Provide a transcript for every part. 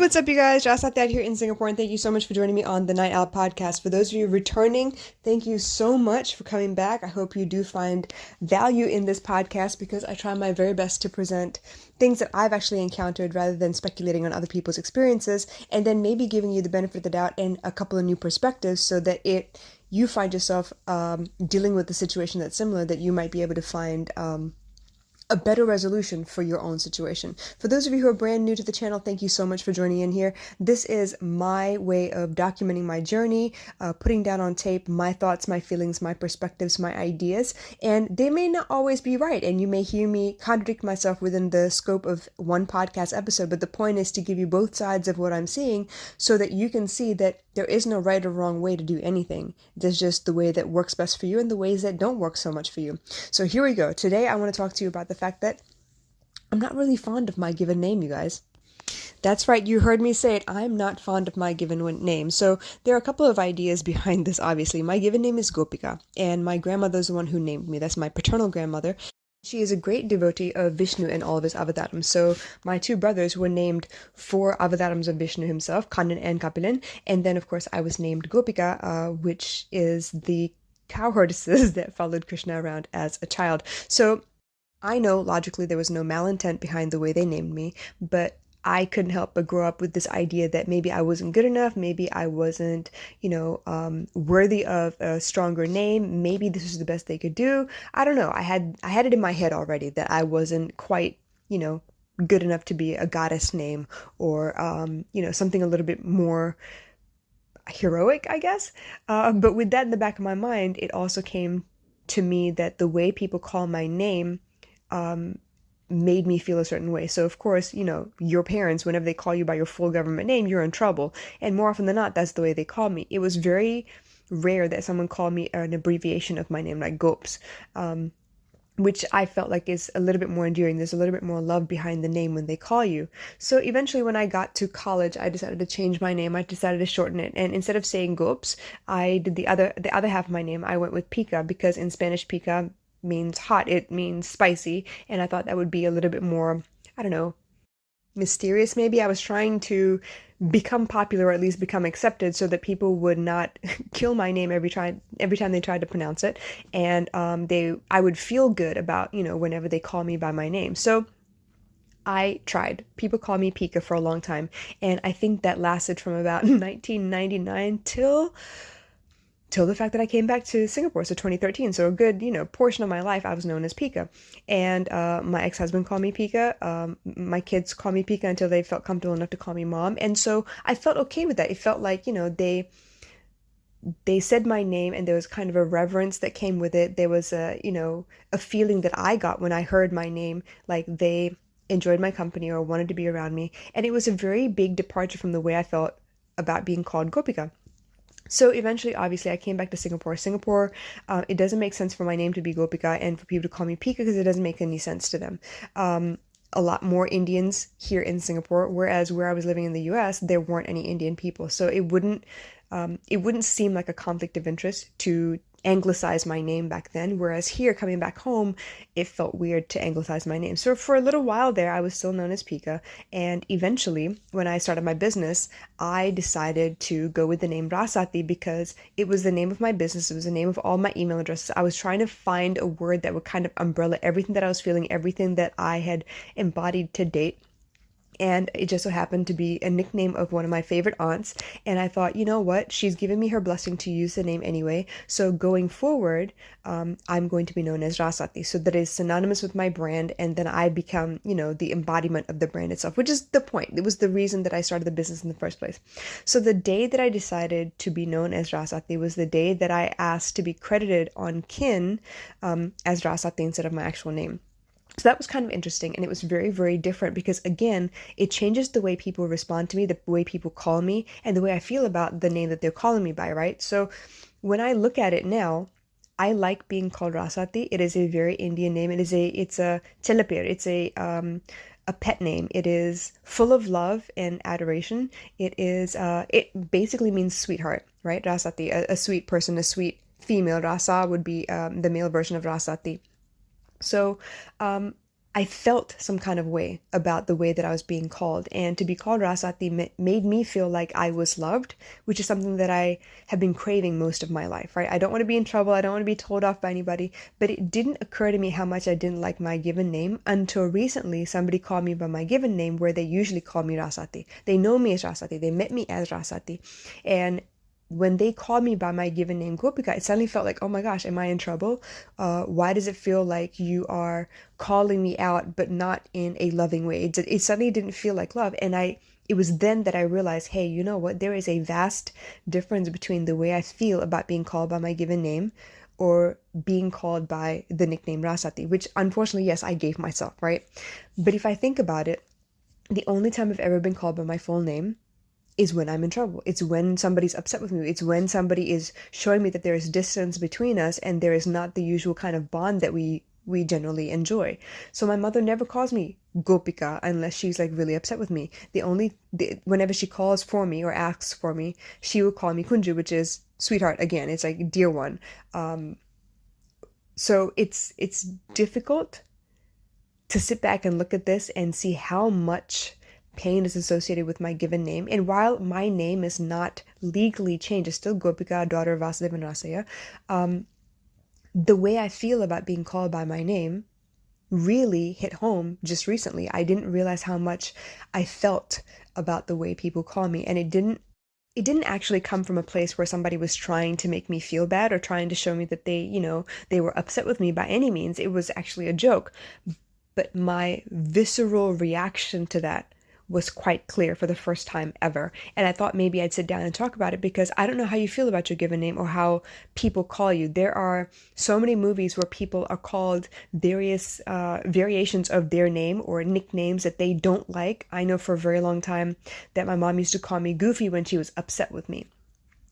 what's up, you guys? Jasat here in Singapore, and thank you so much for joining me on the Night Owl podcast. For those of you returning, thank you so much for coming back. I hope you do find value in this podcast because I try my very best to present things that I've actually encountered rather than speculating on other people's experiences, and then maybe giving you the benefit of the doubt and a couple of new perspectives so that you find yourself dealing with a situation that's similar, that you might be able to find a better resolution for your own situation. For those of you who are brand new to the channel, thank you so much for joining in here. This is my way of documenting my journey, putting down on tape my thoughts, my feelings, my perspectives, my ideas, and they may not always be right, and you may hear me contradict myself within the scope of one podcast episode, but the point is to give you both sides of what I'm seeing so that you can see that there is no right or wrong way to do anything. There's just the way that works best for you and the ways that don't work so much for you. So here we go. Today I want to talk to you about the fact that I'm not really fond of my given name, you guys. That's right, you heard me say it. I'm not fond of my given name. So there are a couple of ideas behind this, obviously. My given name is Gopika, and my grandmother's the one who named me. That's my paternal grandmother. She is a great devotee of Vishnu and all of his avatars. So my two brothers were named for avatars of Vishnu himself, Kannan and Kapilin. And then, of course, I was named Gopika, which is the cowherdesses that followed Krishna around as a child. So I know logically there was no malintent behind the way they named me, but I couldn't help but grow up with this idea that maybe I wasn't good enough, maybe I wasn't, worthy of a stronger name, maybe this was the best they could do. I don't know. I had it in my head already that I wasn't quite, good enough to be a goddess name or, something a little bit more heroic, I guess. But with that in the back of my mind, it also came to me that the way people call my name made me feel a certain way. So of course, your parents, whenever they call you by your full government name, you're in trouble. And more often than not, that's the way they call me. It was very rare that someone called me an abbreviation of my name, like Gops, which I felt like is a little bit more endearing. There's a little bit more love behind the name when they call you. So eventually when I got to college, I decided to change my name. I decided to shorten it. And instead of saying Gops, I did the other half of my name. I went with Pica because in Spanish, Pica means hot, it means spicy, and I thought that would be a little bit more, I don't know, mysterious maybe. I was trying to become popular or at least become accepted so that people would not kill my name every time they tried to pronounce it, and I would feel good about, whenever they call me by my name. So I tried. People call me Pika for a long time, and I think that lasted from about 1999 till the fact that I came back to Singapore, so 2013. So a good, portion of my life, I was known as Pika. And my ex-husband called me Pika. My kids call me Pika until they felt comfortable enough to call me Mom. And so I felt okay with that. It felt like, they said my name and there was kind of a reverence that came with it. There was a feeling that I got when I heard my name, like they enjoyed my company or wanted to be around me. And it was a very big departure from the way I felt about being called Gopika. So eventually, obviously, I came back to Singapore. It doesn't make sense for my name to be Gopika and for people to call me Pika because it doesn't make any sense to them. A lot more Indians here in Singapore, whereas where I was living in the US, there weren't any Indian people. So it wouldn't seem like a conflict of interest to anglicize my name back then, whereas here, coming back home, it felt weird to anglicize my name. So for a little while there, I was still known as Pika, and eventually, when I started my business, I decided to go with the name Rasati because it was the name of my business, it was the name of all my email addresses. I was trying to find a word that would kind of umbrella everything that I was feeling, everything that I had embodied to date. And it just so happened to be a nickname of one of my favorite aunts. And I thought, you know what? She's given me her blessing to use the name anyway. So going forward, I'm going to be known as Rasati. So that is synonymous with my brand. And then I become, the embodiment of the brand itself, which is the point. It was the reason that I started the business in the first place. So the day that I decided to be known as Rasati was the day that I asked to be credited on Kin as Rasati instead of my actual name. So that was kind of interesting, and it was very, very different because, again, it changes the way people respond to me, the way people call me, and the way I feel about the name that they're calling me by, right? So when I look at it now, I like being called Rasati. It is a very Indian name. It's a Chelapir. It's a pet name. It is full of love and adoration. It basically means sweetheart, right? Rasati, a sweet person, a sweet female. Rasa would be the male version of Rasati. So I felt some kind of way about the way that I was being called. And to be called Rasati made me feel like I was loved, which is something that I have been craving most of my life, right? I don't want to be in trouble. I don't want to be told off by anybody. But it didn't occur to me how much I didn't like my given name until recently somebody called me by my given name where they usually call me Rasati. They know me as Rasati. They met me as Rasati. And when they called me by my given name Gopika, it suddenly felt like, oh my gosh, am I in trouble? Why does it feel like you are calling me out, but not in a loving way? It suddenly didn't feel like love. And it was then that I realized, hey, you know what? There is a vast difference between the way I feel about being called by my given name or being called by the nickname Rasati, which unfortunately, yes, I gave myself, right? But if I think about it, the only time I've ever been called by my full name is when I'm in trouble. It's when somebody's upset with me. It's when somebody is showing me that there is distance between us and there is not the usual kind of bond that we generally enjoy. So my mother never calls me Gopika unless she's like really upset with me. Whenever she calls for me or asks for me, she will call me Kunju, which is sweetheart again. It's like dear one. So it's difficult to sit back and look at this and see how much pain is associated with my given name. And while my name is not legally changed, it's still Gopika, daughter of Vasudeva and Rasaya, the way I feel about being called by my name really hit home just recently. I didn't realize how much I felt about the way people call me. And it didn't actually come from a place where somebody was trying to make me feel bad or trying to show me that they were upset with me by any means. It was actually a joke. But my visceral reaction to that was quite clear for the first time ever. And I thought maybe I'd sit down and talk about it because I don't know how you feel about your given name or how people call you. There are so many movies where people are called various variations of their name or nicknames that they don't like. I know for a very long time that my mom used to call me Goofy when she was upset with me.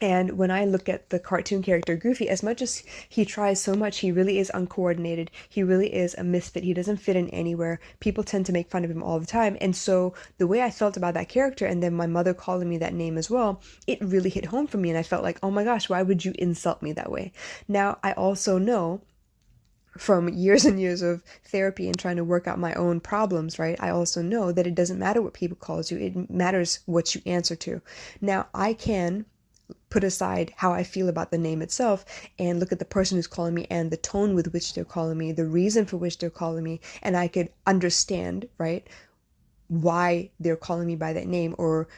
And when I look at the cartoon character Goofy, as much as he tries so much, he really is uncoordinated. He really is a misfit. He doesn't fit in anywhere. People tend to make fun of him all the time. And so the way I felt about that character and then my mother calling me that name as well, it really hit home for me. And I felt like, oh my gosh, why would you insult me that way? Now, I also know from years and years of therapy and trying to work out my own problems, right? I also know that it doesn't matter what people calls you. It matters what you answer to. Now, I can put aside how I feel about the name itself and look at the person who's calling me and the tone with which they're calling me, the reason for which they're calling me, and I could understand, right, why they're calling me by that name or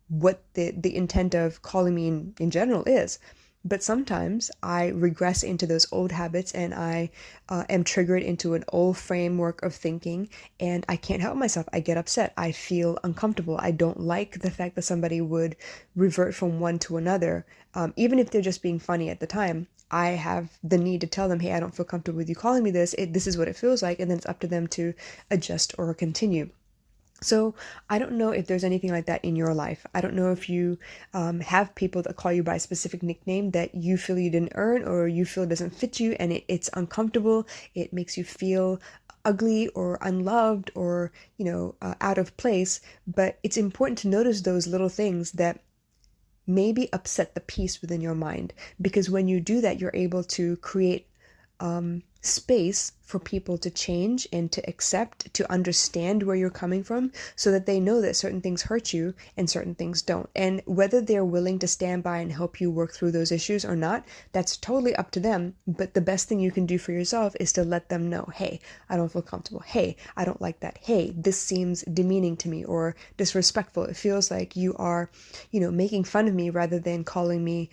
what the intent of calling me in general is. But sometimes I regress into those old habits and I am triggered into an old framework of thinking and I can't help myself. I get upset. I feel uncomfortable. I don't like the fact that somebody would revert from one to another, even if they're just being funny at the time. I have the need to tell them, hey, I don't feel comfortable with you calling me this. This is what it feels like. And then it's up to them to adjust or continue. So I don't know if there's anything like that in your life. I don't know if you have people that call you by a specific nickname that you feel you didn't earn or you feel doesn't fit you and it's uncomfortable. It makes you feel ugly or unloved or, out of place. But it's important to notice those little things that maybe upset the peace within your mind. Because when you do that, you're able to create space for people to change and to accept, to understand where you're coming from so that they know that certain things hurt you and certain things don't. And whether they're willing to stand by and help you work through those issues or not, that's totally up to them. But the best thing you can do for yourself is to let them know, hey, I don't feel comfortable. Hey, I don't like that. Hey, this seems demeaning to me or disrespectful. It feels like you are, making fun of me rather than calling me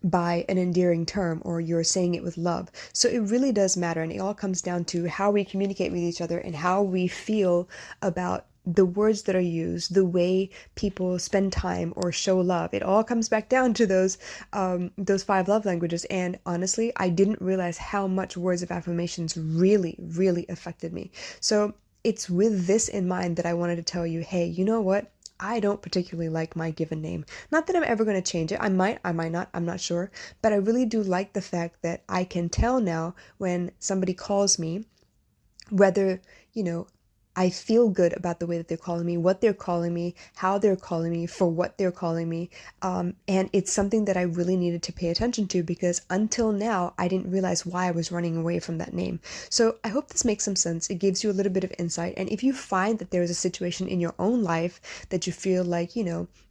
by an endearing term or you're saying it with love. So it really does matter, and it all comes down to how we communicate with each other and how we feel about the words that are used, the way people spend time or show love. It all comes back down to those 5 love languages. And honestly, I didn't realize how much words of affirmations really, really affected me. So it's with this in mind that I wanted to tell you, hey, you know what? I don't particularly like my given name. Not that I'm ever going to change it. I might not, I'm not sure. But I really do like the fact that I can tell now when somebody calls me, whether, I feel good about the way that they're calling me, what they're calling me, how they're calling me, for what they're calling me. And it's something that I really needed to pay attention to because until now, I didn't realize why I was running away from that name. So I hope this makes some sense. It gives you a little bit of insight. And if you find that there is a situation in your own life that you feel like,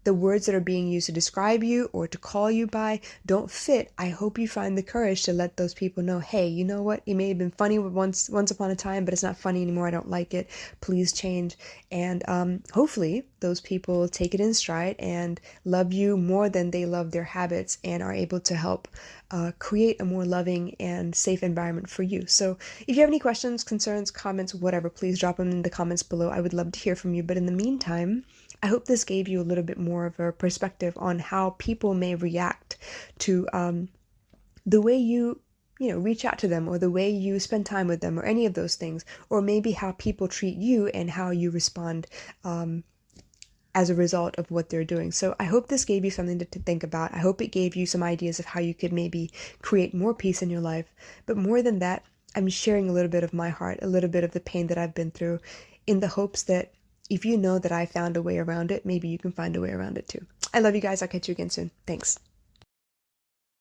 the words that are being used to describe you or to call you by don't fit, I hope you find the courage to let those people know, hey, you know what? It may have been funny once upon a time, but it's not funny anymore. I don't like it. Please change. And hopefully those people take it in stride and love you more than they love their habits and are able to help create a more loving and safe environment for you. So if you have any questions, concerns, comments, whatever, please drop them in the comments below. I would love to hear from you. But in the meantime, I hope this gave you a little bit more of a perspective on how people may react to the way you reach out to them or the way you spend time with them or any of those things, or maybe how people treat you and how you respond as a result of what they're doing. So I hope this gave you something to think about. I hope it gave you some ideas of how you could maybe create more peace in your life. But more than that, I'm sharing a little bit of my heart, a little bit of the pain that I've been through, in the hopes that if you know that I found a way around it, maybe you can find a way around it too. I love you guys. I'll catch you again soon. Thanks.